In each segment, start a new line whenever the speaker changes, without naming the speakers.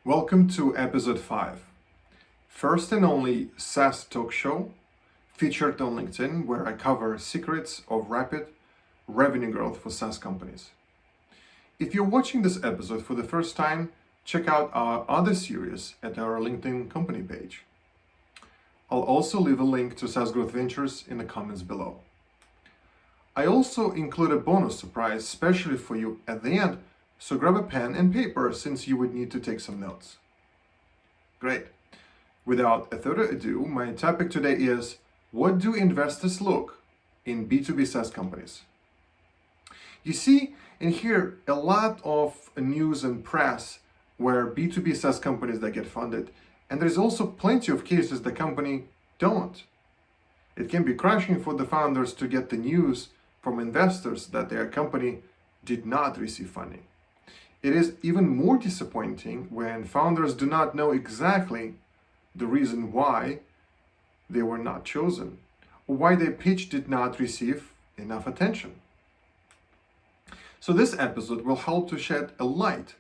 Welcome to episode 5, first and only SaaS Talk Show, featured on LinkedIn, where I cover secrets of rapid revenue growth for SaaS companies. If you're watching this episode for the first time, check out our other series at our LinkedIn company page. I'll also leave a link to SaaS Growth Ventures in the comments below. I also include a bonus surprise specially for you at the end, so grab a pen and paper since you would need to take some notes. Great. Without further ado, my topic today is, what do investors look in B2B SaaS companies? You see and hear a lot of news and press where B2B SaaS companies that get funded, and there's also plenty of cases the company don't. It can be crushing for the founders to get the news from investors that their company did not receive funding. It is even more disappointing when founders do not know exactly the reason why they were not chosen, or why their pitch did not receive enough attention. So this episode will help to shed a light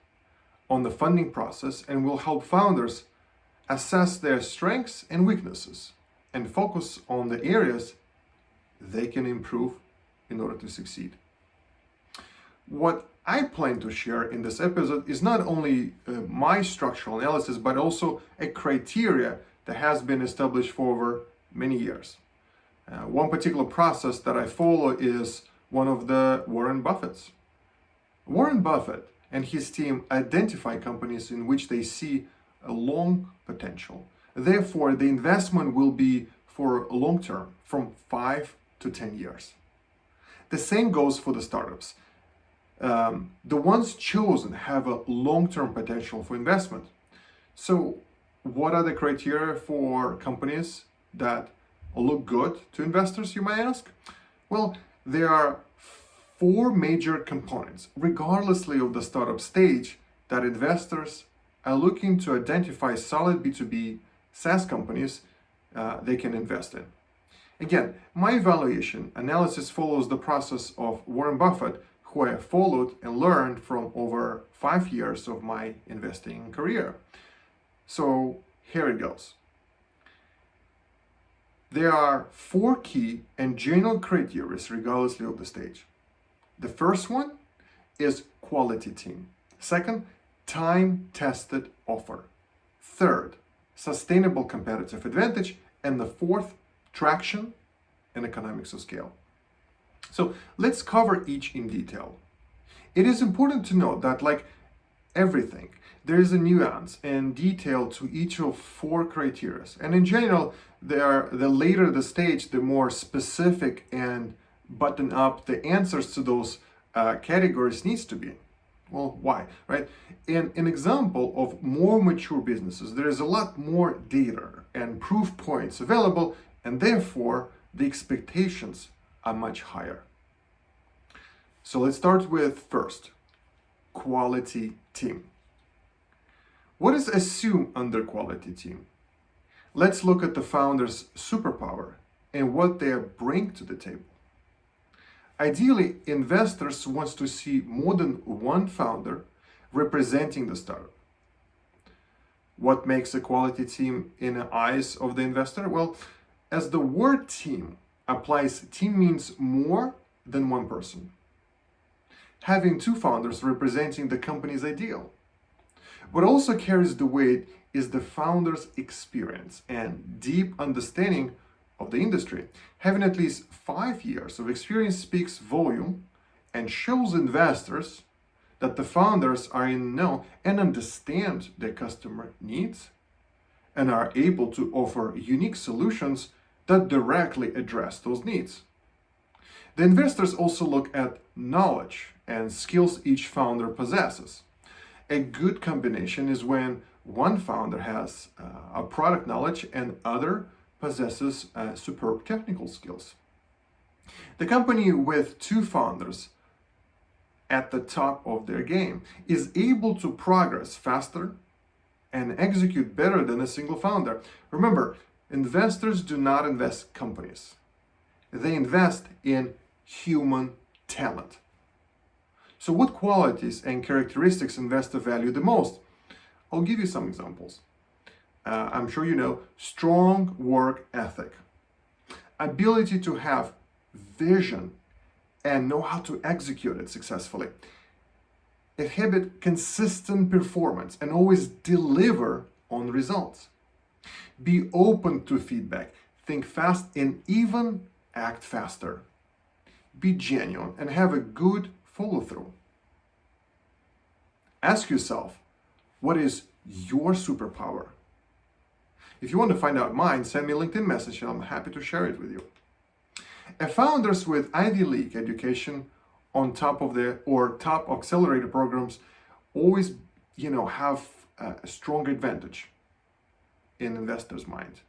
on the funding process and will help founders assess their strengths and weaknesses and focus on the areas they can improve in order to succeed. What I plan to share in this episode is not only my structural analysis, but also a criteria that has been established for over many years. One particular process that I follow is one of the Warren Buffett's. Warren Buffett and his team identify companies in which they see a long potential. Therefore, the investment will be for a long term, from 5 to 10 years. The same goes for the startups. The ones chosen have a long-term potential for investment. So what are the criteria for companies that look good to investors, you might ask? Well, there are 4 major components, regardlessly of the startup stage, that investors are looking to identify solid B2B SaaS companies they can invest in. Again, my evaluation analysis follows the process of Warren Buffett, who I followed and learned from over 5 years of my investing career. So here it goes. There are 4 key and general criteria regardless of the stage. The first one is quality team. Second, time-tested offer. Third, sustainable competitive advantage. And the fourth, traction and economics of scale. So let's cover each in detail. It is important to note that, like everything, there is a nuance and detail to each of 4 criteria. And in general, the later the stage, the more specific and button up the answers to those categories needs to be. Well, why, right? In an example of more mature businesses, there is a lot more data and proof points available, and therefore the expectations are much higher. So let's start with first, quality team. What is assumed under quality team? Let's look at the founder's superpower and what they bring to the table. Ideally, investors want to see more than one founder representing the startup. What makes a quality team in the eyes of the investor? Well, as the word team applies, team means more than one person. Having 2 founders representing the company's ideal. What also carries the weight is the founder's experience and deep understanding of the industry. Having at least 5 years of experience speaks volume and shows investors that the founders are in know and understand their customer needs and are able to offer unique solutions that directly address those needs. The investors also look at knowledge and skills each founder possesses. A good combination is when one founder has a product knowledge and other possesses superb technical skills. The company with 2 founders at the top of their game is able to progress faster and execute better than a single founder. Remember, investors do not invest companies. They invest in human talent. So what qualities and characteristics investors value the most? I'll give you some examples. I'm sure you know, strong work ethic, ability to have vision and know how to execute it successfully, exhibit consistent performance and always deliver on results, be open to feedback, think fast and even act faster, be genuine and have a good follow-through. Ask yourself, what is your superpower? If you want to find out mine, send me a LinkedIn message and I'm happy to share it with you. Founders with Ivy League education on top of top accelerator programs always, have a strong advantage in investors' mind.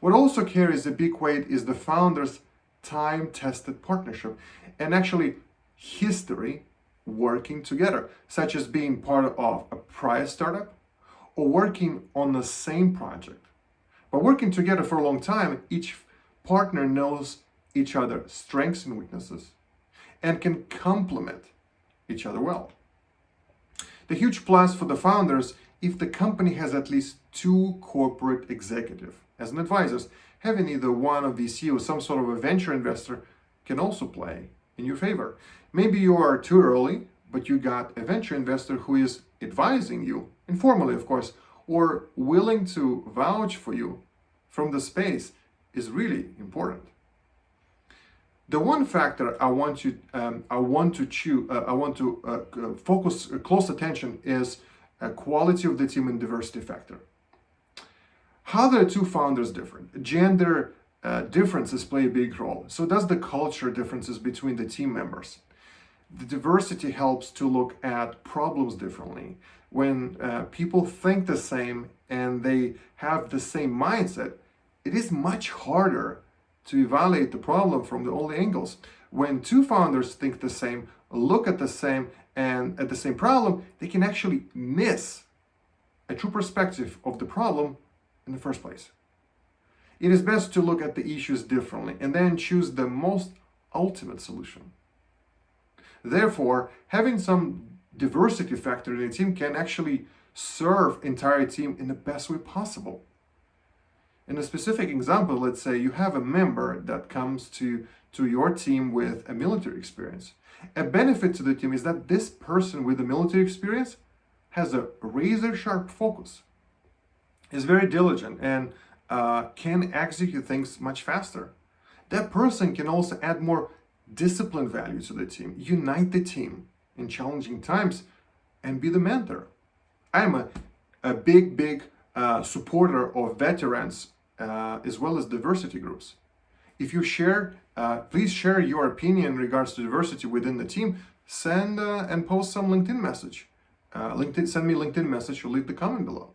What also carries a big weight is the founder's time-tested partnership and actually history working together, such as being part of a prior startup or working on the same project. By working together for a long time, each partner knows each other's strengths and weaknesses and can complement each other well. The huge plus for the founders, if the company has at least 2 corporate executives as an advisors, having either one of VC or some sort of a venture investor can also play in your favor. Maybe you are too early, but you got a venture investor who is advising you, informally of course, or willing to vouch for you from the space is really important. The one factor I want to focus close attention is quality of the team and diversity factor. How are the 2 founders different? Gender differences play a big role. So does the culture differences between the team members. The diversity helps to look at problems differently. When people think the same and they have the same mindset, it is much harder to evaluate the problem from all the angles. When 2 founders think the same, look at the same and at the same problem, they can actually miss a true perspective of the problem in the first place. It is best to look at the issues differently and then choose the most ultimate solution. Therefore, having some diversity factor in a team can actually serve entire team in the best way possible. In a specific example, let's say you have a member that comes to your team with a military experience. A benefit to the team is that this person with a military experience has a razor-sharp focus, is very diligent, and can execute things much faster. That person can also add more discipline value to the team, unite the team in challenging times, and be the mentor. I'm a big supporter of veterans as well as diversity groups. If you share, please share your opinion in regards to diversity within the team. Send and post some LinkedIn message. Send me a LinkedIn message or leave the comment below.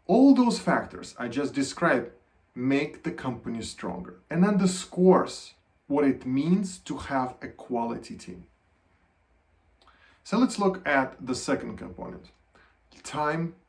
All those factors I just described make the company stronger and underscores what it means to have a quality team. So let's look at the second component, time